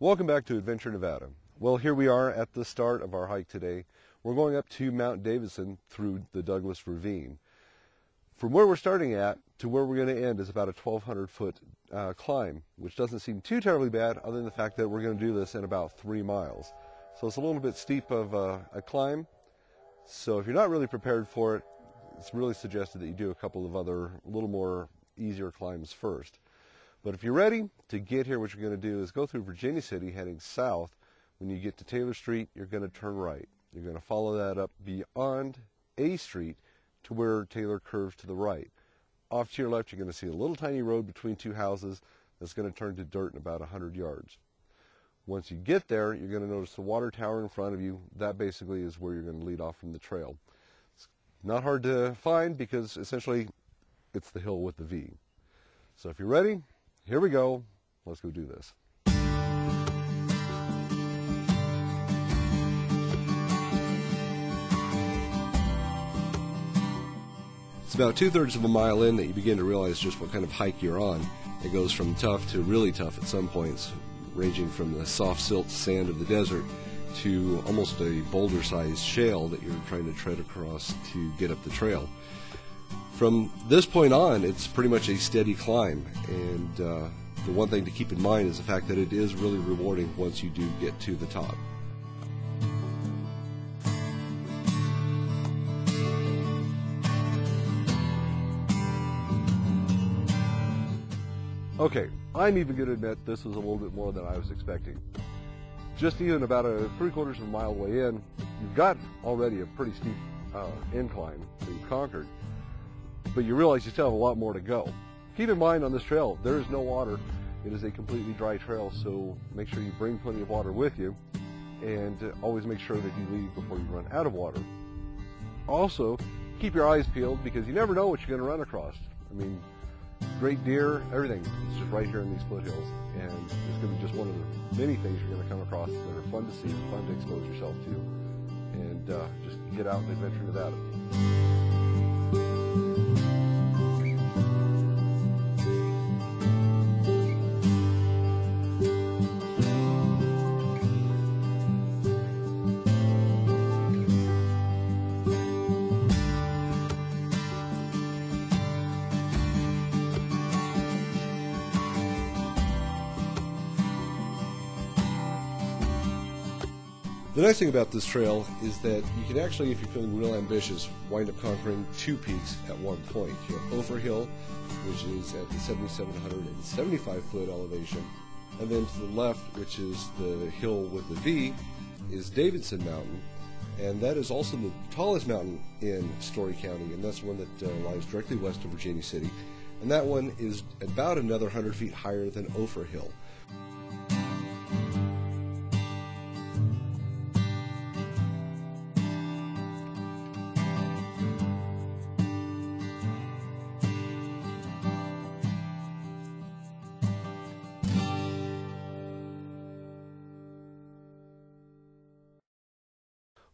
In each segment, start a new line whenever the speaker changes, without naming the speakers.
Welcome back to Adventure Nevada. Well, here we are at the start of our hike today. We're going up to Mount Davidson through the Douglas Ravine. From where we're starting at to where we're going to end is about a 1,200 foot climb, which doesn't seem too terribly bad other than the fact that we're going to do this in about 3 miles. So it's a little bit steep of a climb. So if you're not really prepared for it, it's really suggested that you do a couple of other a little more easier climbs first. But if you're ready to get here, what you're going to do is go through Virginia City heading south. When you get to Taylor Street, you're going to turn right. You're going to follow that up beyond A Street to where Taylor curves to the right. Off to your left, you're going to see a little tiny road between two houses that's going to turn to dirt in about 100 yards. Once you get there, you're going to notice the water tower in front of you. That basically is where you're going to lead off from the trail. It's not hard to find because essentially it's the hill with the V. So if you're ready, here we go. Let's go do this. It's about 2/3 of a mile in that you begin to realize just what kind of hike you're on. It goes from tough to really tough at some points, ranging from the soft silt sand of the desert to almost a boulder-sized shale that you're trying to tread across to get up the trail. From this point on, it's pretty much a steady climb, and the one thing to keep in mind is the fact that it is really rewarding once you do get to the top. Okay, I'm even going to admit this is a little bit more than I was expecting. Just even about a 3/4 of a mile way in, you've got already a pretty steep incline that you've conquered, but you realize you still have a lot more to go. Keep in mind on this trail, there is no water. It is a completely dry trail, so make sure you bring plenty of water with you, and always make sure that you leave before you run out of water. Also, keep your eyes peeled because you never know what you're going to run across. I mean, great deer, everything. It's just right here in these foothills, and it's going to be just one of the many things you're going to come across that are fun to see, fun to expose yourself to, and just get out and adventure Nevada. The nice thing about this trail is that you can actually, if you're feeling real ambitious, wind up conquering 2 peaks at one point. You have Ophir Hill, which is at the 7,775 foot elevation, and then to the left, which is the hill with the V, is Davidson Mountain, and that is also the tallest mountain in Story County, and that's one that lies directly west of Virginia City, and that one is about another 100 feet higher than Ophir Hill.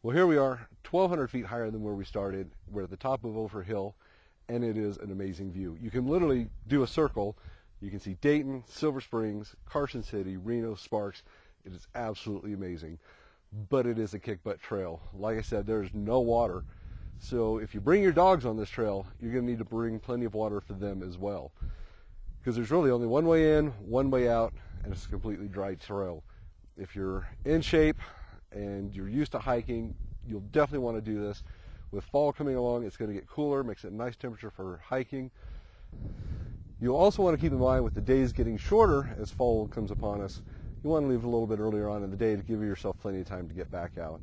Well, here we are, 1,200 feet higher than where we started. We're at the top of Ophir Hill, and it is an amazing view. You can literally do a circle. You can see Dayton, Silver Springs, Carson City, Reno, Sparks. It is absolutely amazing, but it is a kick-butt trail. Like I said, there's no water, so if you bring your dogs on this trail, you're going to need to bring plenty of water for them as well, because there's really only one way in, one way out, and it's a completely dry trail. If you're in shape and you're used to hiking, you'll definitely want to do this. With fall coming along, it's going to get cooler, makes it a nice temperature for hiking. You'll also want to keep in mind with the days getting shorter as fall comes upon us, you want to leave a little bit earlier on in the day to give yourself plenty of time to get back out.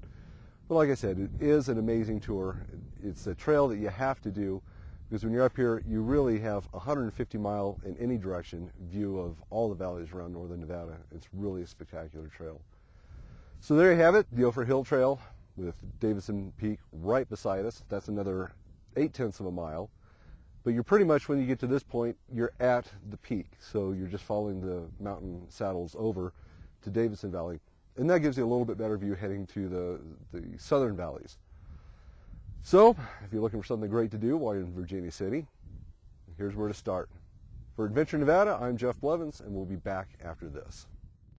But like I said, it is an amazing tour. It's a trail that you have to do because when you're up here, you really have a 150-mile in any direction view of all the valleys around northern Nevada. It's really a spectacular trail. So there you have it, the Ophir Hill Trail with Davidson Peak right beside us. That's another 0.8 of a mile. But you're pretty much, when you get to this point, you're at the peak. So you're just following the mountain saddles over to Davidson Valley. And that gives you a little bit better view heading to the southern valleys. So if you're looking for something great to do while you're in Virginia City, here's where to start. For Adventure Nevada, I'm Jeff Blevins, and we'll be back after this.